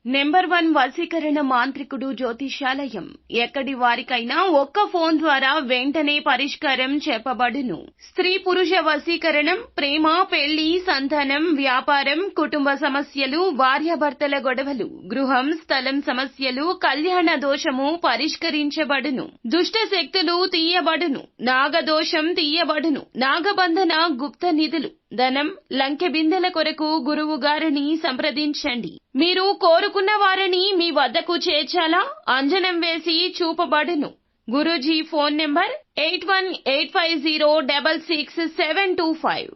Number 1 వశీకరణ మాంత్రికుడు జ్యోతిషాలయం. ఎక్కడి వారికైనా ఒక్క ఫోన్ ద్వారా వెంటనే పరిష్కారం చెప్పబడును. స్త్రీ పురుష వశీకరణం, ప్రేమ, పెళ్లి, సంతానం, వ్యాపారం, కుటుంబ సమస్యలు, భార్యాభర్తల గొడవలు, గృహం, స్థలం సమస్యలు, కళ్యాణ దోషము పరిష్కరించబడును. దుష్ట శక్తులు తీయబడును. నాగదోషం తీయబడును. నాగబంధన, గుప్త నిధులు, ధనం, లంకె బిందెల కొరకు గురువు గారిని సంప్రదించండి. మీరు కోరుకున్న వారిని మీ వద్దకు చేర్చాలా? అంజనం వేసి చూపబడును. Guruji phone number 8185066725.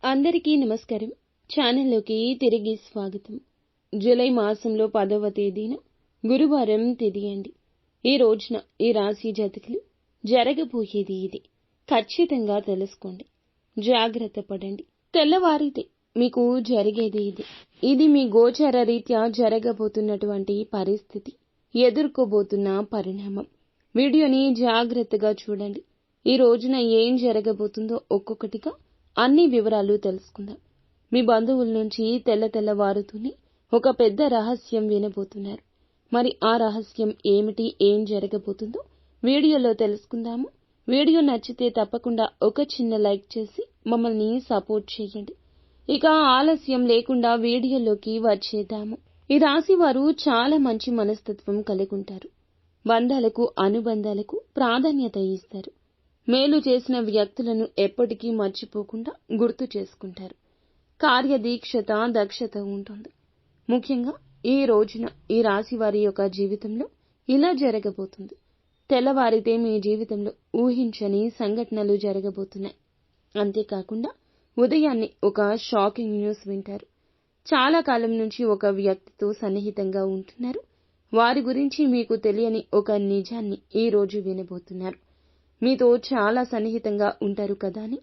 అందరికీ నమస్కారం. ఛానల్లోకి తిరిగి స్వాగతం. జూలై మాసంలో 10వ తేదీన గురువారం తిథి అండి. ఈ రోజున ఈ రాశి జాతకులు జరగబోయేది ఇది ఖచ్చితంగా తెలుసుకోండి. జాగ్రత్త పడండి. తెల్లవారితే మీకు జరిగేది ఇది. ఇది మీ గోచర రీత్యా జరగబోతున్నటువంటి పరిస్థితి, ఎదుర్కోబోతున్న పరిణామం. వీడియోని జాగ్రత్తగా చూడండి. ఈ రోజున ఏం జరగబోతుందో ఒక్కొక్కటిగా అన్ని వివరాలు తెలుసుకుందాం. మీ బంధువుల నుంచి తెల్లవారుతూనే ఒక పెద్ద రహస్యం వినబోతున్నారు. మరి ఆ రహస్యం ఏమిటి, ఏం జరగబోతుందో వీడియోలో తెలుసుకుందాము. వీడియో నచ్చితే తప్పకుండా ఒక చిన్న లైక్ చేసి మమ్మల్ని సపోర్ట్ చేయండి. ఇక ఆలస్యం లేకుండా వీడియోలోకి వచ్చేద్దాము. ఈ రాశి వారు చాలా మంచి మనస్తత్వం కలిగి ఉంటారు. బంధాలకు, అనుబంధాలకు ప్రాధాన్యత ఇస్తారు. మేలు చేసిన వ్యక్తులను ఎప్పటికీ మర్చిపోకుండా గుర్తు చేసుకుంటారు. కార్యదీక్షత, దక్షత ఉంటుంది. ముఖ్యంగా ఈ రోజున ఈ రాశి వారి యొక్క జీవితంలో ఇలా జరగబోతుంది. తెల్లవారితే మీ జీవితంలో ఊహించని సంఘటనలు జరగబోతున్నాయి. అంతేకాకుండా ఉదయాన్నే ఒక షాకింగ్ న్యూస్ వింటారు. చాలా కాలం నుంచి ఒక వ్యక్తితో సన్నిహితంగా ఉంటున్నారు. వారి గురించి మీకు తెలియని ఒక నిజాన్ని ఈ రోజు వినబోతున్నారు. మీతో చాలా సన్నిహితంగా ఉంటారు కదా అని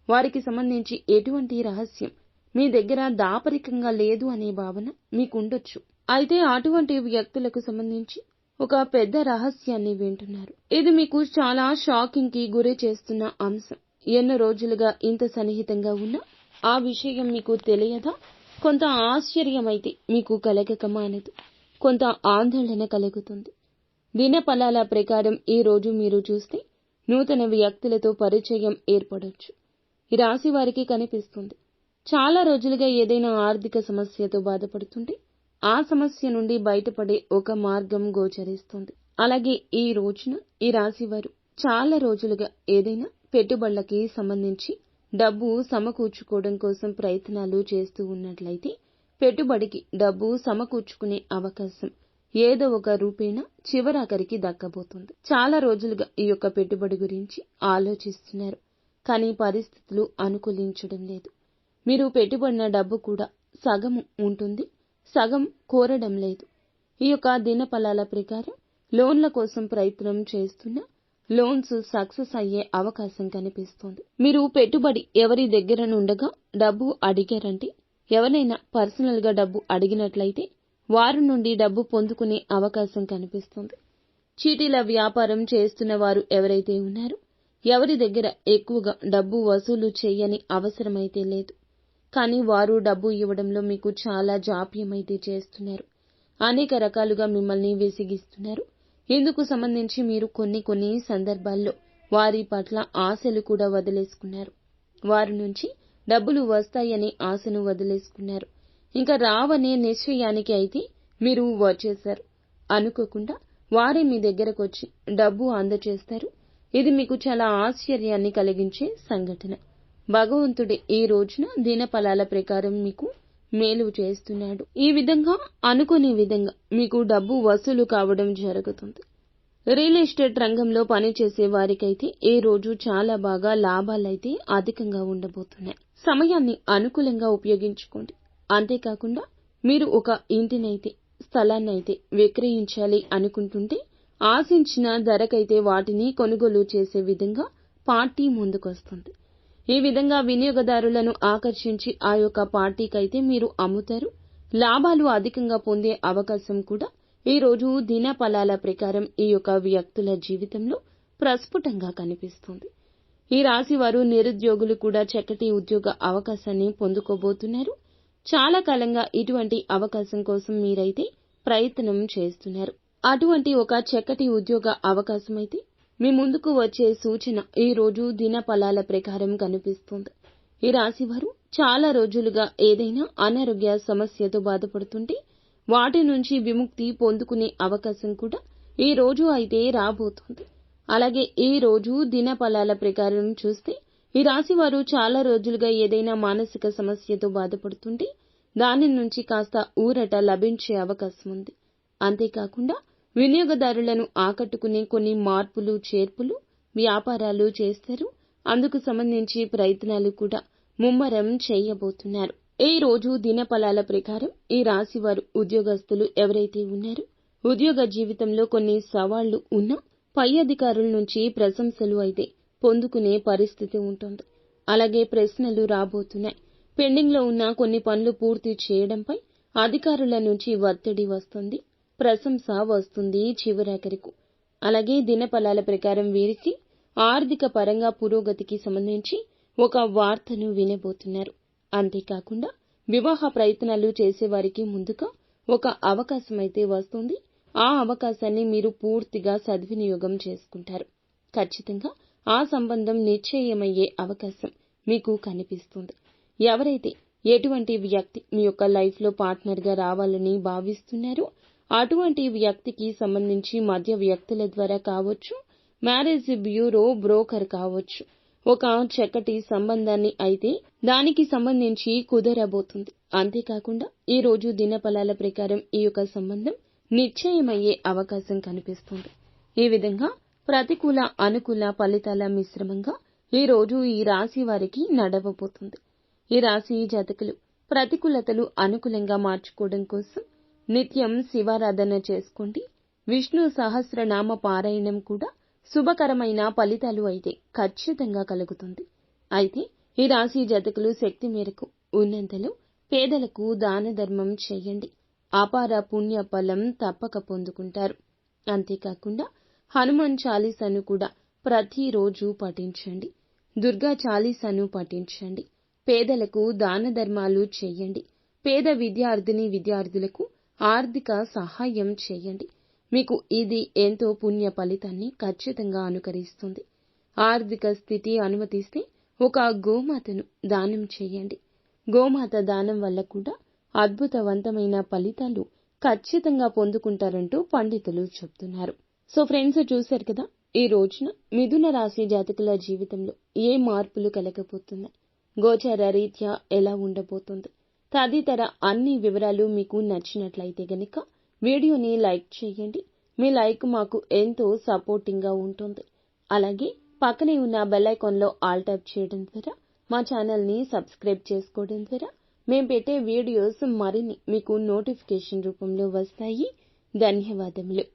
వారికి సంబంధించి ఎటువంటి రహస్యం మీ దగ్గర దాపరికంగా లేదు అనే భావన మీకుండొచ్చు. అయితే అటువంటి వ్యక్తులకు సంబంధించి ఒక పెద్ద రహస్యాన్ని వింటున్నారు. ఇది మీకు చాలా షాకింగ్ కి గురి చేస్తున్న అంశం. ఎన్నో రోజులుగా ఇంత సన్నిహితంగా ఉన్నా ఆ విషయం మీకు తెలియదా? కొంత ఆశ్చర్యమైతే మీకు కలగక మానదు. కొంత ఆందోళన కలుగుతుంది. దినఫలాల ప్రకారం ఈ రోజు మీరు చూస్తే నూతన వ్యక్తులతో పరిచయం ఏర్పడొచ్చు. ఈ రాశి వారికి కనిపిస్తుంది. చాలా రోజులుగా ఏదైనా ఆర్థిక సమస్యతో బాధపడుతుంటే ఆ సమస్య నుండి బయటపడే ఒక మార్గం గోచరిస్తుంది. అలాగే ఈ రోజున ఈ రాశి వారు చాలా రోజులుగా ఏదైనా పెట్టుబడులకి సంబంధించి డబ్బు సమకూర్చుకోవడం కోసం ప్రయత్నాలు చేస్తూ ఉన్నట్లయితే పెట్టుబడికి డబ్బు సమకూర్చుకునే అవకాశం ఏదో ఒక రూపేణా చివరాఖరికి దక్కబోతుంది. చాలా రోజులుగా ఈ యొక్క పెట్టుబడి గురించి ఆలోచిస్తున్నారు. కానీ పరిస్థితులు అనుకూలించడం లేదు. మీరు పెట్టుబడిన డబ్బు కూడా సగం ఉంటుంది, సగం కోరడం లేదు. ఈ యొక్క దినఫలాల ప్రకారం లోన్ల కోసం ప్రయత్నం చేస్తున్నా లోన్స్ సక్సెస్ అయ్యే అవకాశం కనిపిస్తోంది. మీరు పెట్టుబడి ఎవరి దగ్గర నుండగా డబ్బు అడిగారంటే ఎవరైనా పర్సనల్ గా డబ్బు అడిగినట్లయితే వారి నుండి డబ్బు పొందుకునే అవకాశం కనిపిస్తుంది. చీటీల వ్యాపారం చేస్తున్న వారు ఎవరైతే ఉన్నారో ఎవరి దగ్గర ఎక్కువగా డబ్బు వసూలు చేయని అవసరమైతే లేదు. కానీ వారు డబ్బు ఇవ్వడంలో మీకు చాలా జాప్యమైతే చేస్తున్నారు. అనేక రకాలుగా మిమ్మల్ని విసిగిస్తున్నారు. ఇందుకు సంబంధించి మీరు కొన్ని సందర్భాల్లో వారి పట్ల ఆశలు కూడా వదిలేసుకున్నారు. వారి నుంచి డబ్బులు వస్తాయనే ఆశను వదిలేసుకున్నారు. ఇంకా రావనే నిశ్చయానికి అయితే మీరు వచ్చేశారు. అనుకోకుండా వారే మీ దగ్గరకు వచ్చి డబ్బు అందచేస్తారు. ఇది మీకు చాలా ఆశ్చర్యాన్ని కలిగించే సంఘటన. భగవంతుడే ఈ రోజున దినఫలాల ప్రకారం మీకు మేలు చేస్తున్నాడు. ఈ విధంగా అనుకునే విధంగా మీకు డబ్బు వసూలు కావడం జరుగుతుంది. రియల్ ఎస్టేట్ రంగంలో పనిచేసే వారికైతే ఈ రోజు చాలా బాగా లాభాలైతే అధికంగా ఉండబోతున్నాయి. సమయాన్ని అనుకూలంగా ఉపయోగించుకోండి. అంతేకాకుండా మీరు ఒక ఇంటినైతే స్థలాన్నైతే విక్రయించాలి అనుకుంటుంటే ఆశించిన ధరకైతే వాటిని కొనుగోలు చేసే విధంగా పార్టీ ముందుకొస్తుంది. ఈ విధంగా వినియోగదారులను ఆకర్షించి ఆ యొక్క పార్టీకైతే మీరు అమ్ముతారు. లాభాలు అధికంగా పొందే అవకాశం కూడా ఈ రోజు దినఫలాల ప్రకారం ఈ యొక్క వ్యక్తుల జీవితంలో ప్రస్ఫుటంగా కనిపిస్తుంది. ఈ రాశి వారు నిరుద్యోగులు కూడా చక్కటి ఉద్యోగ అవకాశాన్ని పొందుకోబోతున్నారు. చాలా కాలంగా ఇటువంటి అవకాశం కోసం మీరైతే ప్రయత్నం చేస్తున్నారు. అటువంటి ఒక చక్కటి ఉద్యోగ అవకాశమైతే మీ ముందుకు వచ్చే సూచన ఈ రోజు దినఫలాల ప్రకారం కనిపిస్తుంది. ఈ రాశివారు చాలా రోజులుగా ఏదైనా అనారోగ్య సమస్యతో బాధపడుతుంటే వాటి నుంచి విముక్తి పొందుకునే అవకాశం కూడా ఈ రోజు అయితే రాబోతుంది. అలాగే ఈ రోజు దినఫలాల ప్రకారం చూస్తే ఈ రాశివారు చాలా రోజులుగా ఏదైనా మానసిక సమస్యతో బాధపడుతుంటే దాని నుంచి కాస్త ఊరట లభించే అవకాశం ఉంది. అంతేకాకుండా వినియోగదారులను ఆకట్టుకునే కొన్ని మార్పులు చేర్పులు వ్యాపారాలు చేస్తారు. అందుకు సంబంధించి ప్రయత్నాలు కూడా ముమ్మరం చేయబోతున్నారు. ఈ రోజు దినఫలాల ప్రకారం ఈ రాశివారు ఉద్యోగస్తులు ఎవరైతే ఉన్నారో ఉద్యోగ జీవితంలో కొన్ని సవాళ్లు ఉన్నా పై అధికారుల నుంచి ప్రశంసలు అయితే పొందుకునే పరిస్థితి ఉంటుంది. అలాగే ప్రశ్నలు రాబోతున్నాయి. పెండింగ్ లో ఉన్న కొన్ని పనులు పూర్తి చేయడంపై అధికారుల నుంచి ఒత్తిడి వస్తుంది, ప్రశంస వస్తుంది చివరాఖరికు. అలాగే దినఫలాల ప్రకారం వీరికి ఆర్థిక పరంగా పురోగతికి సంబంధించి ఒక వార్తను వినబోతున్నారు. అంతేకాకుండా వివాహ ప్రయత్నాలు చేసేవారికి ముందుగా ఒక అవకాశం అయితే వస్తుంది. ఆ అవకాశాన్ని మీరు పూర్తిగా సద్వినియోగం చేసుకుంటారు. ఖచ్చితంగా ఆ సంబంధం నిశ్చయమయ్యే అవకాశం మీకు కనిపిస్తుంది. ఎవరైతే ఎటువంటి వ్యక్తి మీ యొక్క లైఫ్ లో పార్ట్నర్ గా రావాలని భావిస్తున్నారో అటువంటి వ్యక్తికి సంబంధించి మధ్య వ్యక్తుల ద్వారా కావచ్చు, మ్యారేజ్ బ్యూరో బ్రోకర్ కావచ్చు, ఒక చక్కటి సంబంధాన్ని అయితే దానికి సంబంధించి కుదరబోతుంది. అంతేకాకుండా ఈ రోజు దినఫలాల ప్రకారం ఈ యొక్క సంబంధం నిశ్చయమయ్యే అవకాశం కనిపిస్తుంది. ఈ విధంగా ప్రతికూల అనుకూల ఫలితాల మిశ్రమంగా ఈ రోజు ఈ రాశి వారికి నడవబోతుంది. ఈ రాశి జాతకులు ప్రతికూలతలు అనుకూలంగా మార్చుకోవడం కోసం నిత్యం శివారాధన చేసుకోండి. విష్ణు సహస్రనామ పారాయణం కూడా శుభకరమైన ఫలితాలు అయితే ఖచ్చితంగా కలుగుతుంది. అయితే ఈ రాశి జాతకులు శక్తి మేరకు ఉన్నంతలో పేదలకు దాన ధర్మం చేయండి. అపార పుణ్య ఫలం తప్పక పొందుకుంటారు. అంతేకాకుండా హనుమాన్ చాలీసాను కూడా ప్రతిరోజు పఠించండి. దుర్గా చాలీసాను పఠించండి. పేదలకు దాన ధర్మాలు చేయండి. పేద విద్యార్థులకు ఆర్థిక సహాయం చేయండి. మీకు ఇది ఎంతో పుణ్య ఫలితాన్ని ఖచ్చితంగా అనుకరిస్తుంది. ఆర్థిక స్థితి అనుమతిస్తే ఒక గోమాతను దానం చేయండి. గోమాత దానం వల్ల కూడా అద్భుతవంతమైన ఫలితాలు ఖచ్చితంగా పొందుకుంటారంటూ పండితులు చెప్తున్నారు. సో ఫ్రెండ్స్, చూశారు కదా ఈ రోజున మిథున రాశి జాతకుల జీవితంలో ఏ మార్పులు కలగబోతున్నాయి, గోచార రీత్యా ఎలా ఉండబోతుంది, తదితర అన్ని వివరాలు మీకు నచ్చినట్లయితే గనక వీడియోని లైక్ చేయండి. మీ లైక్ మాకు ఎంతో సపోర్టింగ్ గా ఉంటుంది. అలాగే పక్కనే ఉన్న బెల్ ఐకాన్ లో ఆల్ ట్యాప్ చేయడం ద్వారా మా ఛానల్ ని సబ్స్క్రైబ్ చేసుకోవడం ద్వారా మేం పెట్టే వీడియోస్ మరిన్ని మీకు నోటిఫికేషన్ రూపంలో వస్తాయి. ధన్యవాదములు.